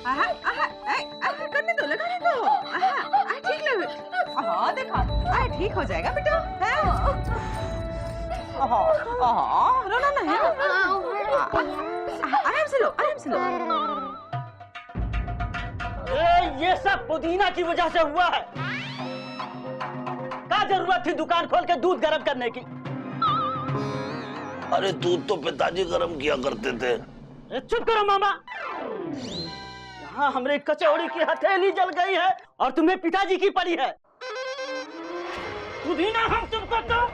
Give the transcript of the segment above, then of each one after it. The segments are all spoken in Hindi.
करने दो, लगाने दो। ठीक लग, देखो, ठीक हो जाएगा बेटा। रोना नहीं, आराम से लो, आराम से लो। ये सब पुदीना की वजह से हुआ है। क्या जरूरत थी दुकान खोल के दूध गर्म करने की? अरे दूध तो पिताजी गर्म किया करते थे। चुप करो मामा। यहाँ हमरे कचौड़ी की हथेली जल गई है और तुम्हें पिताजी की पड़ी है। पुदीना हम तुमको तो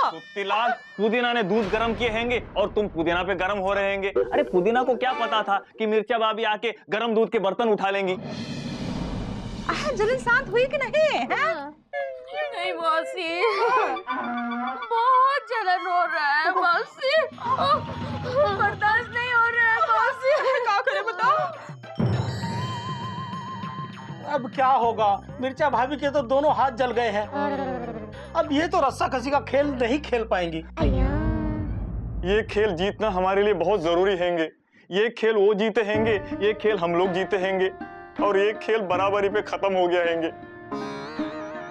सुत्तीलाल, पुदीना ने दूध गरम किए हैंगे और तुम पुदीना पे गरम हो रहे हैंगे। अरे पुदीना को क्या पता था कि मिर्चा भाभी आके गरम दूध के बर्तन उठा लेंगी। जलन शांत हुई कि नहीं? नहीं मौसी, बहुत जलन हो रहा है मौसी, बर्दाश्त नहीं हो रहा है मौसी। क्या करे बताओ? अब क्या होगा, मिर्चा भाभी के तो दोनों हाथ जल गए हैं। अब ये तो रस्सा कसी का खेल नहीं खेल पाएंगी। ये खेल जीतना हमारे लिए बहुत जरूरी हैंगे। ये खेल वो जीते हैंगे, ये खेल हम लोग जीते हैंगे और ये खेल बराबरी पे खत्म हो गया हैंगे।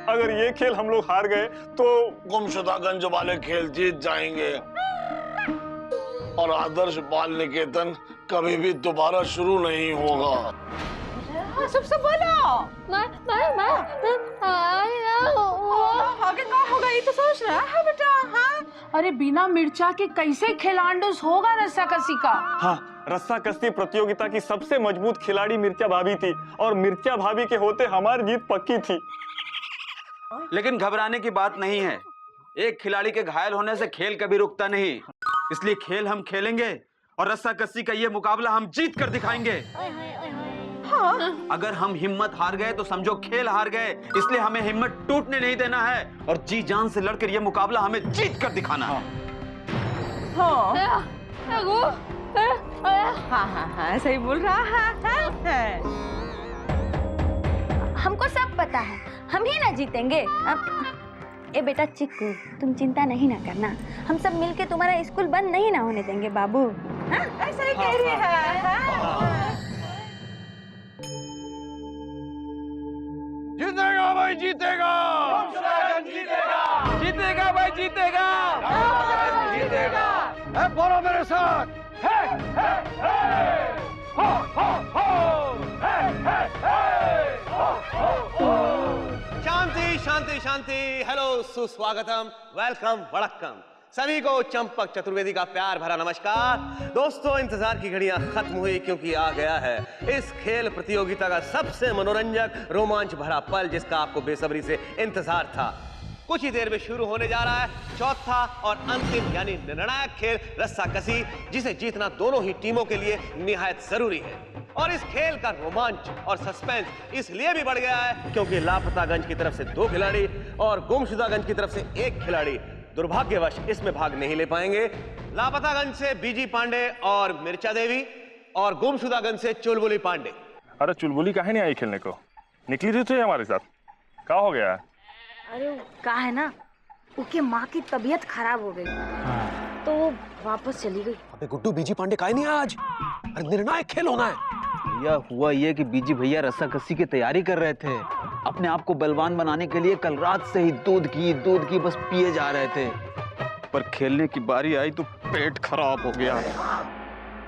अगर ये खेल हम लोग हार गए तो गुमशुदागंज वाले खेल जीत जाएंगे और आदर्श बाल निकेतन कभी भी दोबारा शुरू नहीं होगा। सब बोलो। आगे क्या होगा ये तो सोच रहा है बेटा। अरे बिना मिर्चा के कैसे खिलांडुस होगा रस्सा कसी का? हाँ, रस्सा कश्ती प्रतियोगिता की सबसे मजबूत खिलाड़ी मिर्चा भाभी थी और मिर्चा भाभी के होते हमारी जीत पक्की थी। लेकिन घबराने की बात नहीं है। एक खिलाड़ी के घायल होने से खेल कभी रुकता नहीं, इसलिए खेल हम खेलेंगे और रस्सा कस्सी का ये मुकाबला हम जीत कर दिखाएंगे। अगर हम हिम्मत हार गए तो समझो खेल हार गए, इसलिए हमें हिम्मत टूटने नहीं देना है और जी जान से लड़कर ये मुकाबला हमें जीत कर दिखाना है। हाँ, सही बोल रहा है। हमको सब पता है, हम ही ना जीतेंगे। अब ए बेटा चिक्कू, तुम चिंता नहीं ना करना, हम सब मिलके तुम्हारा स्कूल बंद नहीं ना होने देंगे बाबू। ऐसा ही कह रही है। जीतेगा भाई, जीतेगा। जीतेगा, जीतेगा भाई, जीतेगा। जीतेगा। बोलो मेरे साथ। हो, हो, हो। शांति शांति शांति। हेलो, सुस्वागतम, वेलकम, वड़क्कम। सभी को चंपक चतुर्वेदी का प्यार भरा नमस्कार। दोस्तों, इंतजार की घड़ियां खत्म हुई क्योंकि आ गया है इस खेल प्रतियोगिता का सबसे मनोरंजक रोमांच भरा पल, जिसका आपको बेसब्री से इंतजार था। कुछ ही देर में शुरू होने जा रहा है चौथा और अंतिम यानी निर्णायक खेल रस्साकसी, जिसे जीतना दोनों ही टीमों के लिए निहायत जरूरी है। और इस खेल का रोमांच और सस्पेंस इसलिए भी बढ़ गया है क्योंकि लापतागंज की तरफ से 2 खिलाड़ी और गुमशुदागंज की तरफ से 1 खिलाड़ी दुर्भाग्यवश इसमें भाग नहीं ले पाएंगे। लापतागंज से बीजी पांडे और मिर्चा देवी और गुमशुदागंज से चुलबुली पांडे। अरे चुलबुली काहे नहीं आई खेलने को? निकली थी तो हमारे साथ, क्या हो गया? अरे कहा है ना, उसके माँ की तबीयत खराब हो गई तो वो वापस चली गई। अबे गुड्डू, बीजी पांडे काहे नहीं आज? अरे निर्णायक खेल होना है। भैया हुआ ये कि बीजी भैया रस्साकसी की तैयारी कर रहे थे। अपने आप को बलवान बनाने के लिए कल रात से ही दूध की बस पिए जा रहे थे, पर खेलने की बारी आई तो पेट खराब हो गया।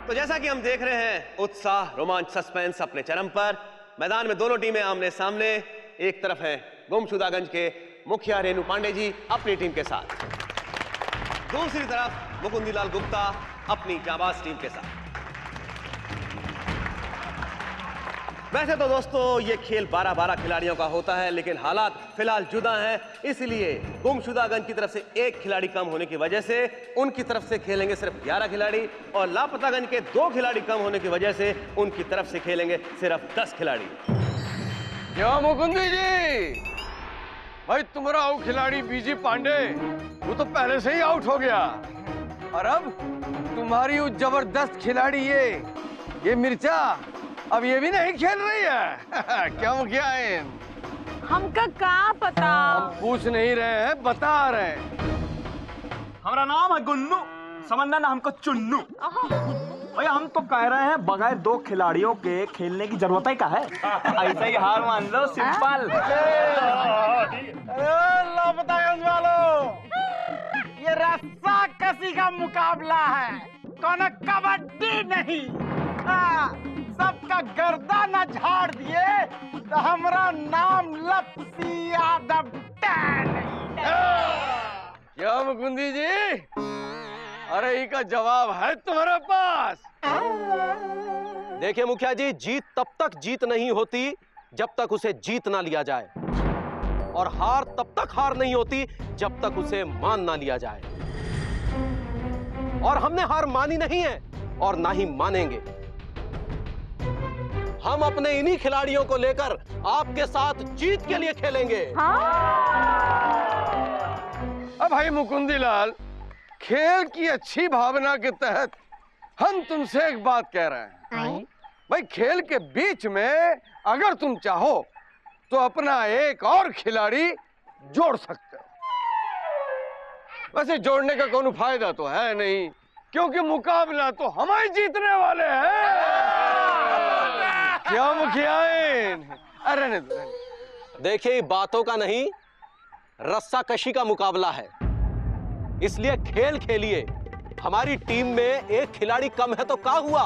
तो जैसा कि हम देख रहे हैं, उत्साह, रोमांच, सस्पेंस अपने चरम पर। मैदान में दोनों टीमें आमने सामने। एक तरफ है गुमशुदागंज के मुखिया रेणु पांडे जी अपनी टीम के साथ, दूसरी तरफ मुकुंदीलाल गुप्ता अपनी जाबाज टीम के साथ। वैसे तो दोस्तों ये खेल 12-12 खिलाड़ियों का होता है, लेकिन हालात फिलहाल जुदा हैं, इसलिए गुमशुदागंज की तरफ से 1 खिलाड़ी कम होने की वजह से उनकी तरफ से खेलेंगे सिर्फ 11 खिलाड़ी और लापतागंज के 2 खिलाड़ी कम होने की वजह से उनकी तरफ से खेलेंगे सिर्फ 10 खिलाड़ी। क्या मुकुंदी जी, भाई तुम्हारा आउट खिलाड़ी बीजी पांडे वो तो पहले से ही आउट हो गया, और अब तुम्हारी वो जबरदस्त खिलाड़ी ये मिर्चा अब ये भी नहीं खेल रही है। क्या मुखिया है? हमका क्या पता? हम पूछ नहीं रहे हैं, बता रहे हैं। हमारा नाम है गुन्नू, समझना ना हमको चुन्नू। भैया हम तो कह रहे हैं बगैर 2 खिलाड़ियों के खेलने की जरूरत ही का है। ऐसा ही हार मान लो, सिंपल। लापतागंज वालों, ये रस्सा कसी का मुकाबला है, कौन कबड्डी नहीं। सबका गर्दन झाड़ दिए तो हमारा नाम लपसी यादव क्या मुकुंदी जी, अरे इनका जवाब है तुम्हारे पास? देखिए मुखिया जी, जीत तब तक जीत नहीं होती जब तक उसे जीत ना लिया जाए, और हार तब तक हार नहीं होती जब तक उसे मान ना लिया जाए। और हमने हार मानी नहीं है और ना ही मानेंगे। हम अपने इन्हीं खिलाड़ियों को लेकर आपके साथ जीत के लिए खेलेंगे। अब भाई मुकुंदी लाल, खेल की अच्छी भावना के तहत हम तुमसे एक बात कह रहे हैं। भाई खेल के बीच में अगर तुम चाहो तो अपना एक और खिलाड़ी जोड़ सकते हो। वैसे जोड़ने का कोई फायदा तो है नहीं, क्योंकि मुकाबला तो हम ही जीतने वाले हैं। क्या मुखियाइन? अरे नहीं, देखिए बातों का नहीं, रस्सा कशी का मुकाबला है, इसलिए खेल खेलिए। हमारी टीम में एक खिलाड़ी कम है तो क्या हुआ?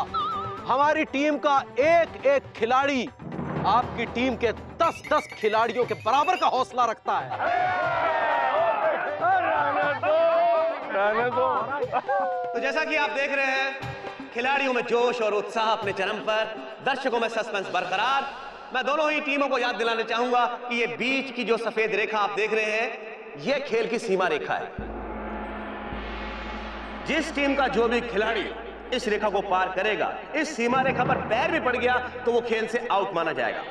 हमारी टीम का एक एक खिलाड़ी आपकी टीम के 10-10 खिलाड़ियों के बराबर का हौसला रखता है। तो जैसा कि आप देख रहे हैं, खिलाड़ियों में जोश और उत्साह अपने चरम पर, दर्शकों में सस्पेंस बरकरार। मैं दोनों ही टीमों को याद दिलाना चाहूंगा कि ये बीच की जो सफेद रेखा आप देख रहे हैं, ये खेल की सीमा रेखा है। जिस टीम का जो भी खिलाड़ी इस रेखा को पार करेगा, इस सीमा रेखा पर पैर भी पड़ गया तो वो खेल से आउट माना जाएगा।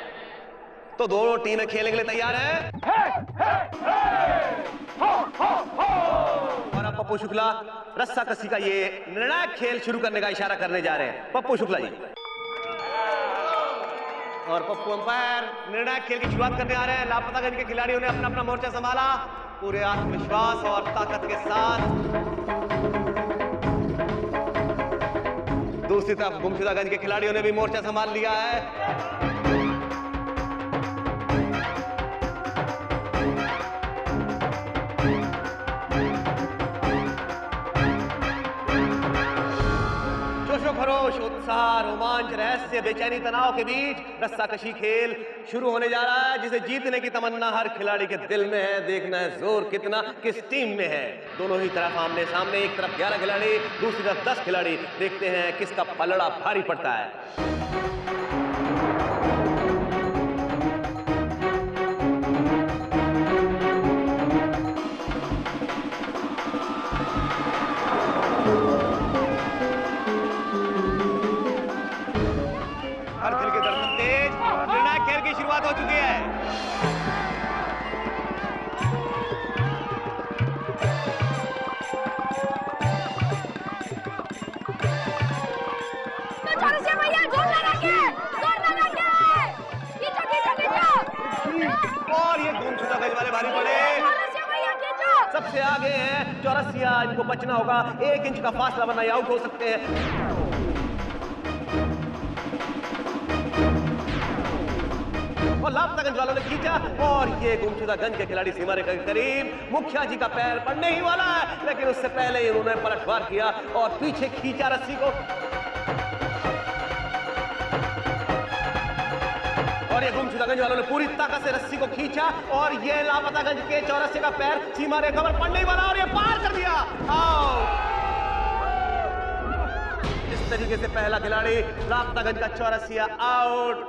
तो दोनों टीमें खेलने के लिए तैयार हैं? और अब पप्पू शुक्ला रस्सा कसी का ये निर्णायक खेल शुरू करने का इशारा करने जा रहे हैं। पप्पू शुक्ला जी और पप्पू अंपायर निर्णायक खेल की शुरुआत करने आ रहे हैं। लापतागंज के खिलाड़ियों ने अपना अपना मोर्चा संभाला पूरे आत्मविश्वास और ताकत के साथ। दूसरी तरफ गुमशुदागंज के खिलाड़ियों ने भी मोर्चा संभाल लिया है। खरोश, उत्साह, रोमांच, रहस्य, बेचैनी, तनाव के बीच रस्साकशी खेल शुरू होने जा रहा है, जिसे जीतने की तमन्ना हर खिलाड़ी के दिल में है। देखना है जोर कितना किस टीम में है। दोनों ही तरफ आमने सामने, एक तरफ 11 खिलाड़ी, दूसरी तरफ 10 खिलाड़ी। देखते हैं किसका पलड़ा भारी पड़ता है। शुरुआत हो चुकी है। और ये गुमशुदागंज वाले भारी पड़े। सबसे आगे हैं चौरसिया, इनको बचना होगा। 1 इंच का फासला वरना ये आउट हो सकते हैं। और लापतागंज वालों ने खींचा और ये गुमशुदागंज के खिलाड़ी सीमा रेखा के करीब। मुखिया जी का पैर पड़ने ही वाला है, लेकिन उससे पहले ही उन्होंने पलटवार किया और पीछे खींचा रस्सी को। और ये गुमशुदागंज वालों ने पूरी ताकत से रस्सी को खींचा और ये लापतागंज के चौरसिया का पैर सीमा रेखा पर पड़ने ही वाला और ये पार कर दिया। इस तरीके से पहला खिलाड़ी लापतागंज का चौरसिया आउट।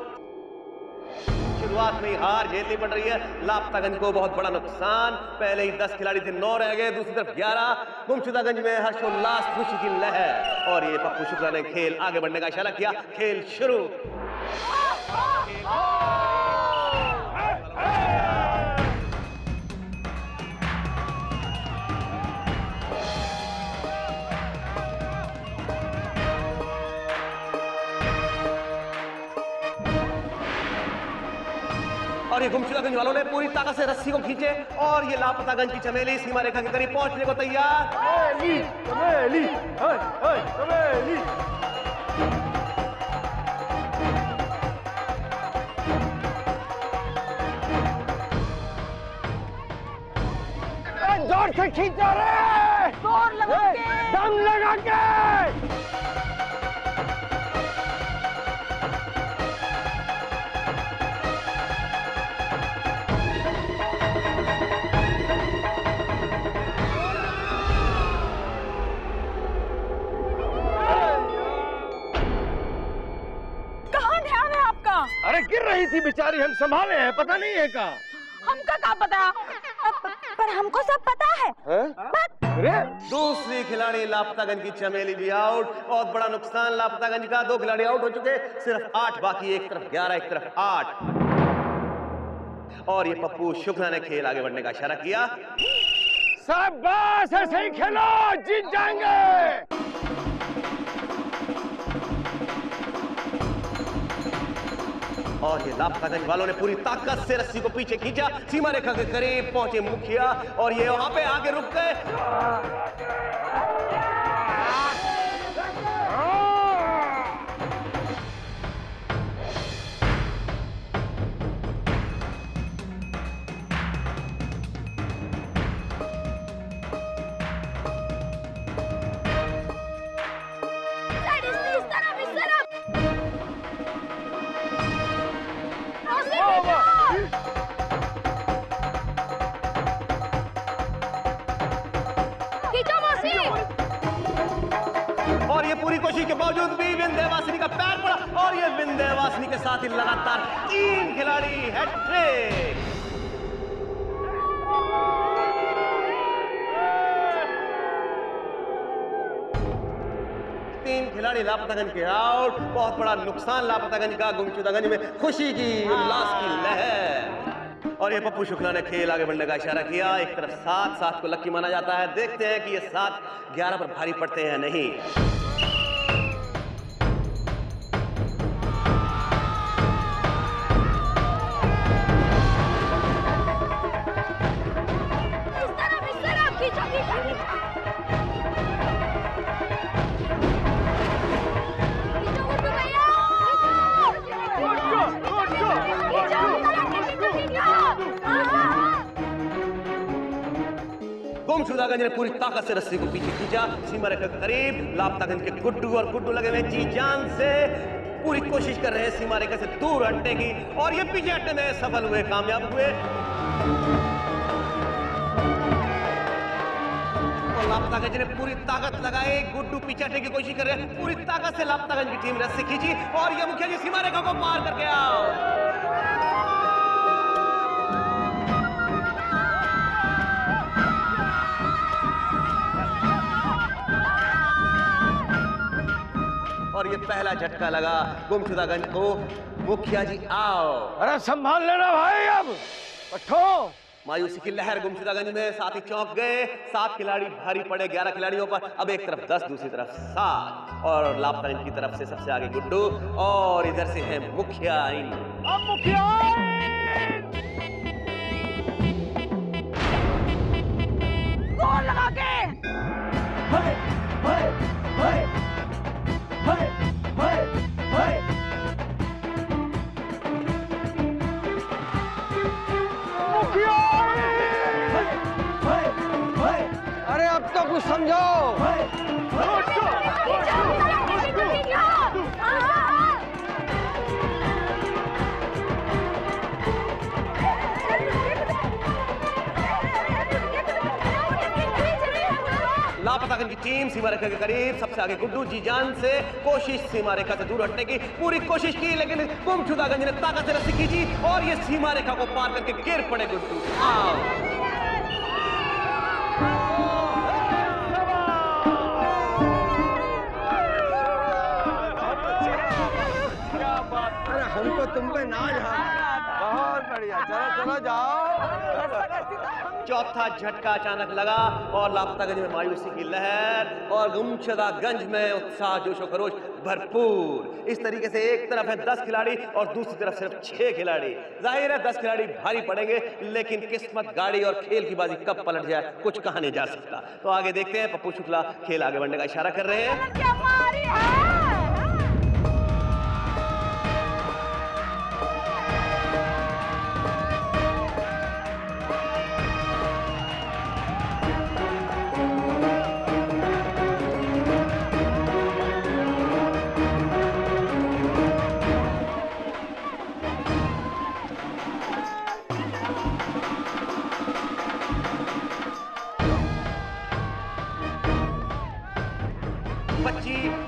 शुरुआत में ही हार झेलनी पड़ रही है लापतागंज को, बहुत बड़ा नुकसान। पहले ही 10 खिलाड़ी थे, 9 रह गए, दूसरी तरफ 11। गुमशुदागंज में हर्षोल्लास, खुशी की लहर। और ये पप्पू शुक्ला ने खेल आगे बढ़ने का इशारा किया। खेल शुरू। और ये गुमशुदागंज वालों ने पूरी ताकत से रस्सी को खींचे और ये लापतागंज की चमेली सीमा रेखा के करीब पहुंचने को तैयार। चमेली, चमेली। जोर से खींचो रे, जोर लगा के, दम लगा के। कहाँ ध्यान है आपका? अरे गिर रही थी बेचारी, हम संभाले हैं, पता नहीं है का। हमका क्या पता? पर हमको सब पता है। अरे दूसरी खिलाड़ी लापतागंज की चमेली भी आउट। बहुत बड़ा नुकसान लापतागंज का, 2 खिलाड़ी आउट हो चुके, सिर्फ 8 बाकी, एक तरफ 11 एक तरफ 8। और ये पप्पू शुक्ला ने खेल आगे बढ़ने का इशारा किया। शाबाश, ऐसे ही खेलो, जीत जाएंगे। और ये लापतागंज वालों ने पूरी ताकत से रस्सी को पीछे खींचा, सीमा रेखा के करीब पहुंचे मुखिया और ये वहां पे आगे रुक गए। और ये पूरी कोशिश के बावजूद भी विंध्यवासिनी का पैर पड़ा और ये विंध्यवासिनी के साथ ही लगातार 3 खिलाड़ी हैट्रिक। खिलाड़ी लापतागंज के आउट। बहुत बड़ा नुकसान लापतागंज का। गुमशुदागंज में खुशी की, उल्लास की लहर। और ये पप्पू शुक्ला ने खेल आगे बढ़ने का इशारा किया। एक तरफ 7 को लक्की माना जाता है। देखते हैं कि ये 7 11 पर भारी पड़ते हैं या नहीं। गुमशुदागंज ने पूरी ताकत से रस्सी को पीछे खींचा, सीमा रेखा के करीब। लापतागंज के गुड्डू और गुड्डू लगे हुए जी जान से पूरी कोशिश कर रहे हैं सीमा रेखा से दूर हटने की और ये पीछे हटने में सफल हुए, कामयाब हुए। और लापतागंज ने पूरी ताकत लगाई, गुड्डू पीछे हटने की कोशिश कर रहे हैं। पूरी ताकत से लापतागंज की टीम रस्सी खींची और ये मुखिया जी सीमा रेखा को पार करके आओ। और ये पहला झटका लगा गुमशुदागंज को। मुखिया जी आओ। अरे संभाल लेना भाई, अब पठो। मायूसी की लहर गुमशुदागंज में, साथ ही चौंक गए। 7 खिलाड़ी भारी पड़े 11 खिलाड़ियों पर। अब एक तरफ 10, दूसरी तरफ 7 और लापतागंज की तरफ से सबसे आगे गुड्डू और इधर से है मुखिया। अब मुखिया गोल लगा के अरे अब तो कुछ समझो। लापतागंज की टीम सीमा रेखा के करीब, सबसे आगे गुड्डू जी जान से कोशिश सीमा रेखा से दूर हटने की पूरी कोशिश की, लेकिन गुमशुदागंज ने ताकत से रस्सी खींची और ये सीमा रेखा को पार करके गिर पड़े गुड्डू। अरे हमको तुम पे नाज है। बहुत बढ़िया, चलो चलो जाओ। चौथा झटका अचानक लगा और लापतागंज में मायूसी की लहर और गुमशुदागंज में उत्साह जोश और खरोश भरपूर। इस तरीके से एक तरफ है 10 खिलाड़ी और दूसरी तरफ सिर्फ 6 खिलाड़ी। जाहिर है 10 खिलाड़ी भारी पड़ेंगे, लेकिन किस्मत, गाड़ी और खेल की बाजी कब पलट जाए कुछ कहा नहीं जा सकता। तो आगे देखते हैं। पप्पू शुक्ला खेल आगे बढ़ने का इशारा कर रहे हैं।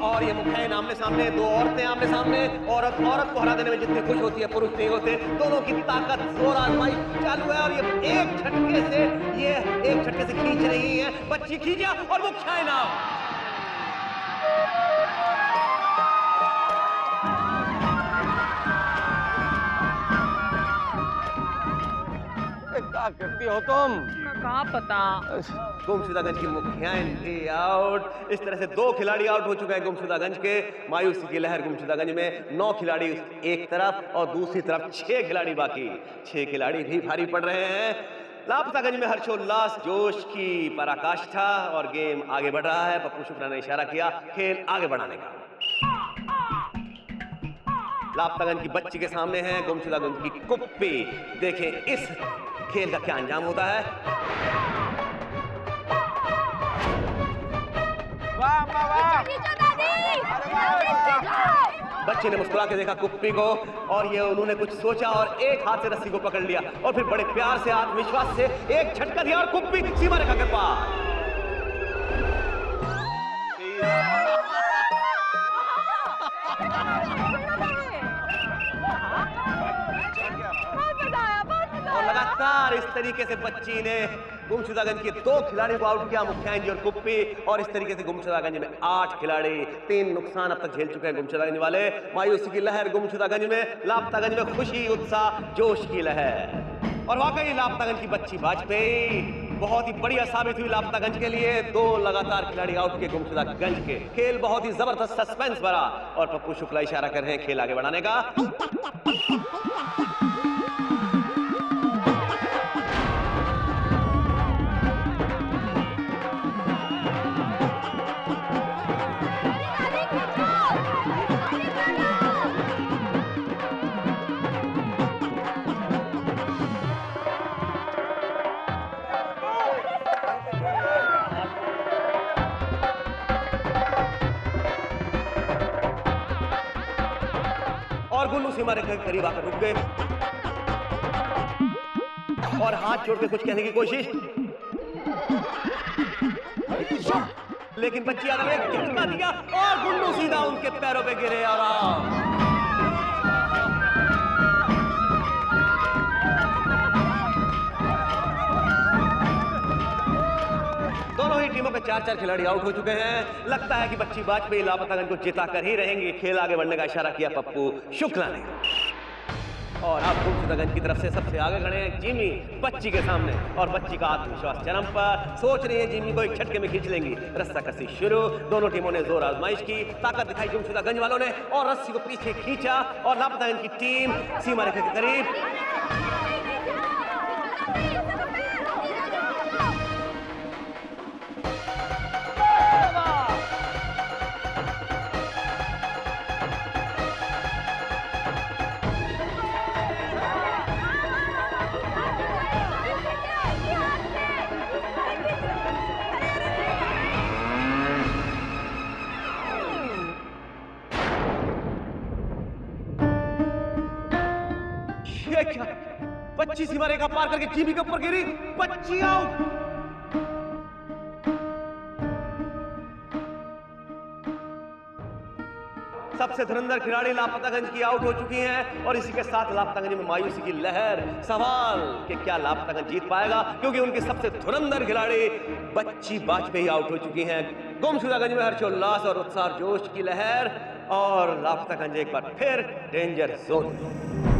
और ये मुखैन आमने सामने, दो औरतें आमने सामने। औरत को हरा देने में जितनी खुश होती है पुरुष नहीं होते। दोनों की ताकत, जोर आजमाई चालू है और ये एक झटके से खींच रही है। बच्ची खींचा और मुखैन आम। क्या करती हो तुम? कहाँ पता। गुमशुदागंज की मुखियान भी आउट। इस तरह से 2 खिलाड़ी आउट हो चुके हैं गुमशुदागंज के। मायूसी की लहर गुमशुदागंज में 9 खिलाड़ी एक तरफ और दूसरी तरफ 6 खिलाड़ी बाकी। 6 खिलाड़ी भी भारी पड़ रहे हैं। लापतागंज में हर्षोल्लास, जोश की पराकाष्ठा और गेम आगे बढ़ रहा है। पप्पू शुक्ला ने इशारा किया खेल आगे बढ़ाने का। लापतागंज की बच्ची के सामने है गुमशुदागंज की कुप्पी। देखें इस खेल का क्या अंजाम होता है। बच्चे ने मुस्कुरा के देखा कुप्पी को और ये उन्होंने कुछ सोचा और एक हाथ से रस्सी को पकड़ लिया और फिर बड़े प्यार से, आत्मविश्वास से एक झटका दिया और कुप्पी सीमा रेखा के पार। और लगातार इस तरीके से बच्ची ने गुमशुदागंज के 2 खिलाड़ियों को आउट किया, मुखियान जी और कुप्पी। और इस तरीके से गुमशुदागंज में 8 खिलाड़ी, 3 नुकसान अब तक झेल चुके हैं गुमशुदागंज वाले। मायूसी की लहर गुमशुदागंज में, लापतागंज में खुशी, उत्साह, जोश की लहर। और वाकई लापतागंज की बच्ची वाजपेयी बहुत ही बढ़िया साबित हुई लापतागंज के लिए। 2 लगातार खिलाड़ी आउट किए गुमशुदागंज के। खेल बहुत ही जबरदस्त सस्पेंस भरा और पप्पू शुक्ला इशारा कर रहे हैं खेल आगे बढ़ाने का। और गुल्लू सीमा रेखा के करीब आकर रुक गए और हाथ जोड़ के कुछ कहने की कोशिश, लेकिन बच्ची आदम ने एक झटका दिया और गुल्लू सीधा उनके पैरों पे गिरे और दोनों ही टीमों के 4-4 खिलाड़ी आउट हो चुके हैं। लगता है कि बच्ची वाजपेयी लापतागंज को जिता कर ही रहेंगी। खेल आगे बढ़ने का इशारा किया पप्पू शुक्ला ने और अब गुमशुदागंज की तरफ से सबसे आगे खड़े हैं जिमी बच्ची के सामने। और बच्ची का आत्मविश्वास चरम पर, सोच रही है जिमी को एक झटके में खींच लेंगी। रस्साकसी शुरू। दोनों टीमों ने जोर आजमाइश की, ताकत दिखाई गुमशुदागंज वालों ने और रस्सी को पीछे खींचा और लापतागंज की टीम सीमा रेखा के करीब। क्या बच्ची सीमा रेखा पार करके जीबी के ऊपर गिरी। बच्ची आउट। सबसे धुरंधर खिलाड़ी लापतागंज की आउट हो चुकी हैं और इसी के साथ लापतागंज में मायूसी की लहर। सवाल कि क्या लापतागंज जीत पाएगा, क्योंकि उनकी सबसे धुरंधर खिलाड़ी बच्ची वाजपेयी आउट हो चुकी हैं। गुमशुदागंज में हर्षोल्लास और उत्साह जोश की लहर और लापतागंज एक बार फिर डेंजर जोन।